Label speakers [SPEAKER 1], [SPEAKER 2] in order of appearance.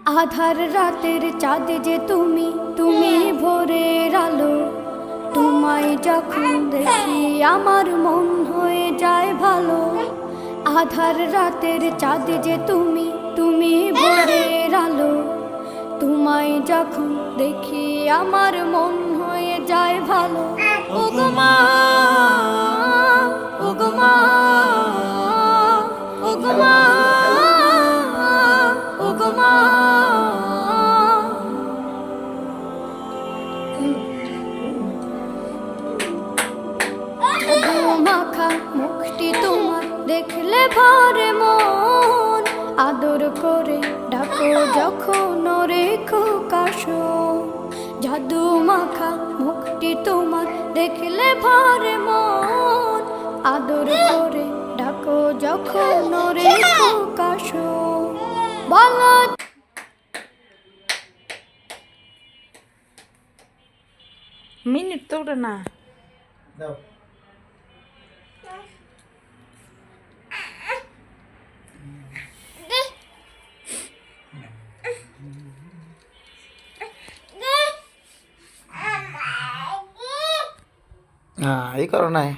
[SPEAKER 1] আধার রাতের চাঁদ যে তুমি, তুমি ভোরের আলো। তোমায় যখন দেখি আমার মন হয়ে যায় ভালো। আধার রাতের চাঁদ যে তুমি, তুমি ভোরের আলো। তোমায় যখন দেখি আমার মন হয়ে যায় ভালো। ওগো মা, ওগো মা, ওগো মা, ওগো মা। মাখা মুখটি তোমার দেখলে ভরে মন। আদর করে ডাকো যখন রেখো কাশো। জাদু মাখা মুখটি তোমার দেখলে ভরে মন। আদর করে ডাকো যখন রেখো কাশো। বলো
[SPEAKER 2] মিনিট তো ওটা না
[SPEAKER 3] দাও এই করো নাই